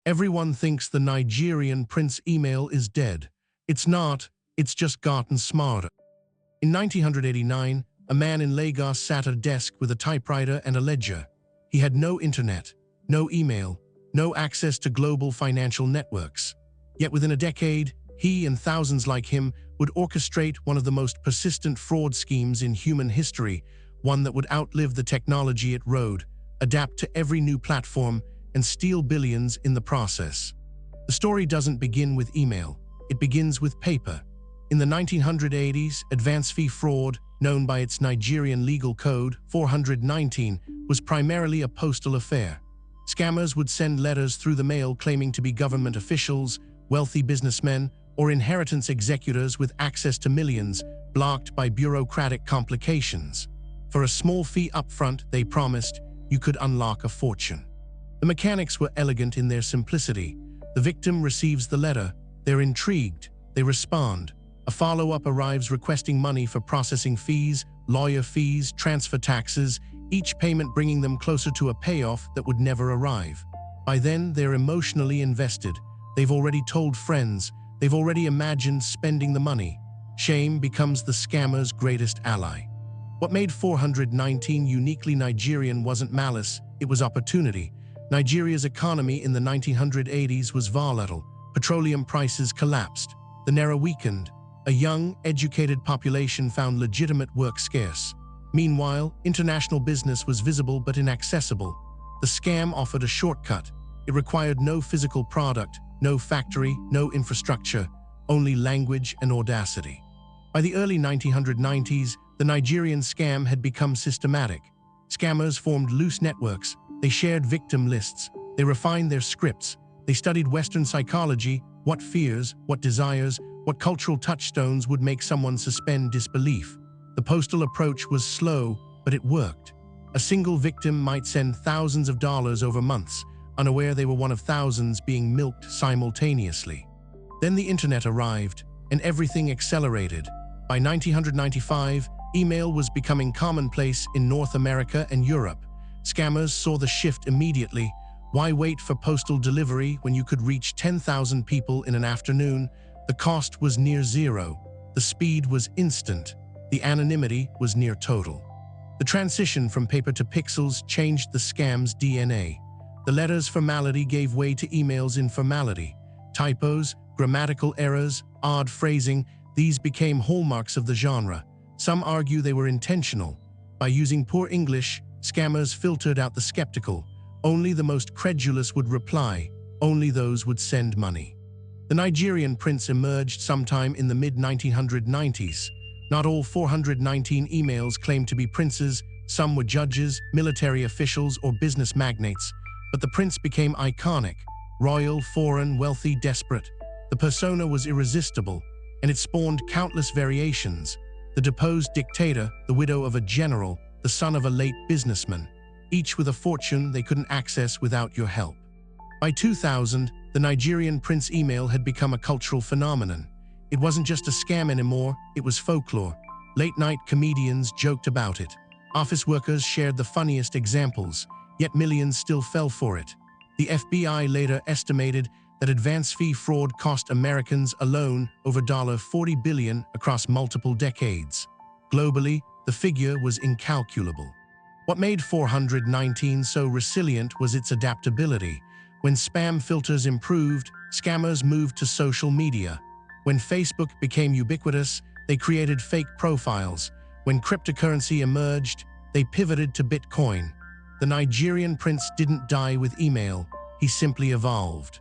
Everyone thinks the Nigerian Prince email is dead. It's not, it's just gotten smarter. In 1989, a man in Lagos sat at a desk with a typewriter and a ledger. He had no internet, no email, no access to global financial networks. Yet within a decade, he and thousands like him would orchestrate one of the most persistent fraud schemes in human history, one that would outlive the technology it rode, adapt to every new platform, and steal billions in the process. The story doesn't begin with email. It begins with paper. In the 1980s, advance fee fraud, known by its Nigerian legal code 419, was primarily a postal affair. Scammers would send letters through the mail claiming to be government officials, wealthy businessmen, or inheritance executors with access to millions, blocked by bureaucratic complications. For a small fee upfront, they promised, you could unlock a fortune. The mechanics were elegant in their simplicity. The victim receives the letter. They're intrigued. They respond. A follow-up arrives requesting money for processing fees, lawyer fees, transfer taxes, each payment bringing them closer to a payoff that would never arrive. By then, they're emotionally invested. They've already told friends. They've already imagined spending the money. Shame becomes the scammer's greatest ally. What made 419 uniquely Nigerian wasn't malice, it was opportunity. Nigeria's economy in the 1980s was volatile. Petroleum prices collapsed. The naira weakened. A young, educated population found legitimate work scarce. Meanwhile, international business was visible but inaccessible. The scam offered a shortcut. It required no physical product, no factory, no infrastructure, only language and audacity. By the early 1990s, the Nigerian scam had become systematic. Scammers formed loose networks. They shared victim lists. They refined their scripts. They studied Western psychology, what fears, what desires, what cultural touchstones would make someone suspend disbelief. The postal approach was slow, but it worked. A single victim might send thousands of dollars over months, unaware they were one of thousands being milked simultaneously. Then the internet arrived, and everything accelerated. By 1995, email was becoming commonplace in North America and Europe. Scammers saw the shift immediately. Why wait for postal delivery when you could reach 10,000 people in an afternoon? The cost was near zero. The speed was instant. The anonymity was near total. The transition from paper to pixels changed the scam's DNA. The letter's formality gave way to email's informality. Typos, grammatical errors, odd phrasing, these became hallmarks of the genre. Some argue they were intentional. By using poor English, scammers filtered out the skeptical. Only the most credulous would reply. Only those would send money. The Nigerian Prince emerged sometime in the mid-1990s. Not all 419 emails claimed to be princes. Some were judges, military officials, or business magnates. But the prince became iconic. Royal, foreign, wealthy, desperate. The persona was irresistible, and it spawned countless variations. The deposed dictator, the widow of a general, the son of a late businessman, each with a fortune they couldn't access without your help. By 2000, the Nigerian Prince email had become a cultural phenomenon. It wasn't just a scam anymore, it was folklore. Late-night comedians joked about it. Office workers shared the funniest examples, yet millions still fell for it. The FBI later estimated that advance fee fraud cost Americans alone over $40 billion across multiple decades. Globally, the figure was incalculable. What made 419 so resilient was its adaptability. When spam filters improved, scammers moved to social media. When Facebook became ubiquitous, they created fake profiles. When cryptocurrency emerged, they pivoted to Bitcoin. The Nigerian Prince didn't die with email, he simply evolved.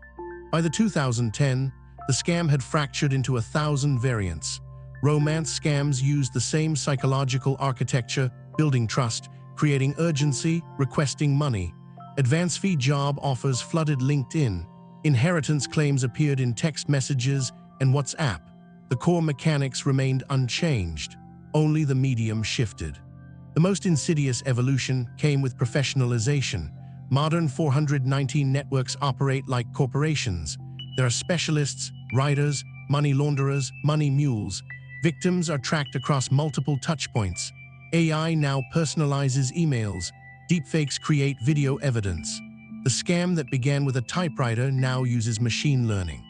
By the 2010, the scam had fractured into 1,000 variants. Romance scams used the same psychological architecture, building trust, creating urgency, requesting money. Advance fee job offers flooded LinkedIn. Inheritance claims appeared in text messages and WhatsApp. The core mechanics remained unchanged. Only the medium shifted. The most insidious evolution came with professionalization. Modern 419 networks operate like corporations. There are specialists, writers, money launderers, money mules. Victims are tracked across multiple touchpoints. AI now personalizes emails. Deepfakes create video evidence. The scam that began with a typewriter now uses machine learning.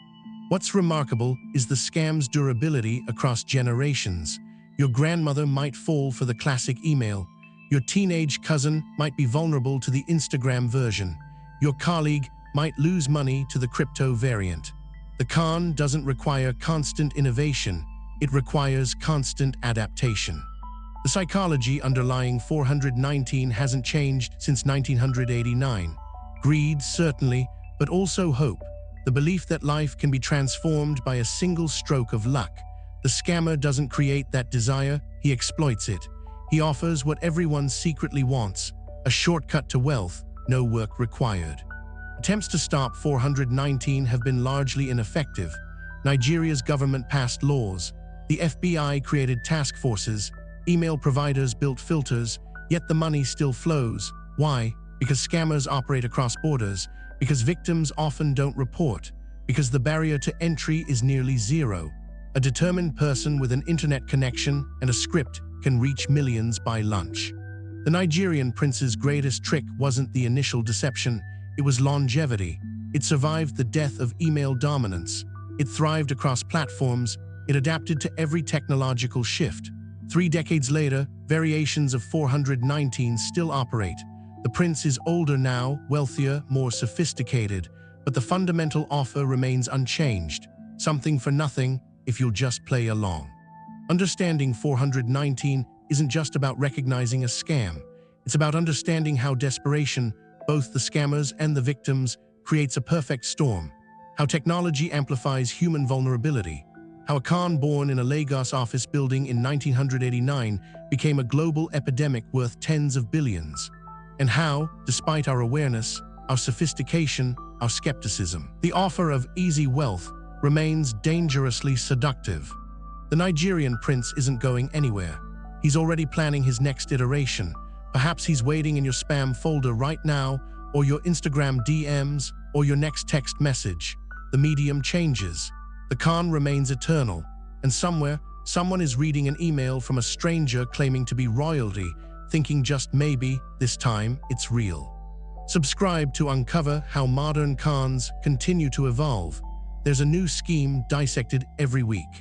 What's remarkable is the scam's durability across generations. Your grandmother might fall for the classic email. Your teenage cousin might be vulnerable to the Instagram version. Your colleague might lose money to the crypto variant. The con doesn't require constant innovation. It requires constant adaptation. The psychology underlying 419 hasn't changed since 1989. Greed, certainly, but also hope. The belief that life can be transformed by a single stroke of luck. The scammer doesn't create that desire, he exploits it. He offers what everyone secretly wants, a shortcut to wealth, no work required. Attempts to stop 419 have been largely ineffective. Nigeria's government passed laws. The FBI created task forces. Email providers built filters, yet the money still flows. Why? Because scammers operate across borders, because victims often don't report, because the barrier to entry is nearly zero. A determined person with an internet connection and a script can reach millions by lunch. The Nigerian prince's greatest trick wasn't the initial deception, it was longevity. It survived the death of email dominance. It thrived across platforms. It adapted to every technological shift. 3 decades later, variations of 419 still operate. The prince is older now, wealthier, more sophisticated, but the fundamental offer remains unchanged. Something for nothing if you'll just play along. Understanding 419 isn't just about recognizing a scam. It's about understanding how desperation, both the scammers and the victims, creates a perfect storm. How technology amplifies human vulnerability. How a con born in a Lagos office building in 1989 became a global epidemic worth tens of billions. And how, despite our awareness, our sophistication, our skepticism, the offer of easy wealth remains dangerously seductive. The Nigerian prince isn't going anywhere. He's already planning his next iteration. Perhaps he's waiting in your spam folder right now, or your Instagram DMs, or your next text message. The medium changes. The con remains eternal, and somewhere, someone is reading an email from a stranger claiming to be royalty, thinking just maybe, this time, it's real. Subscribe to uncover how modern cons continue to evolve. There's a new scheme dissected every week.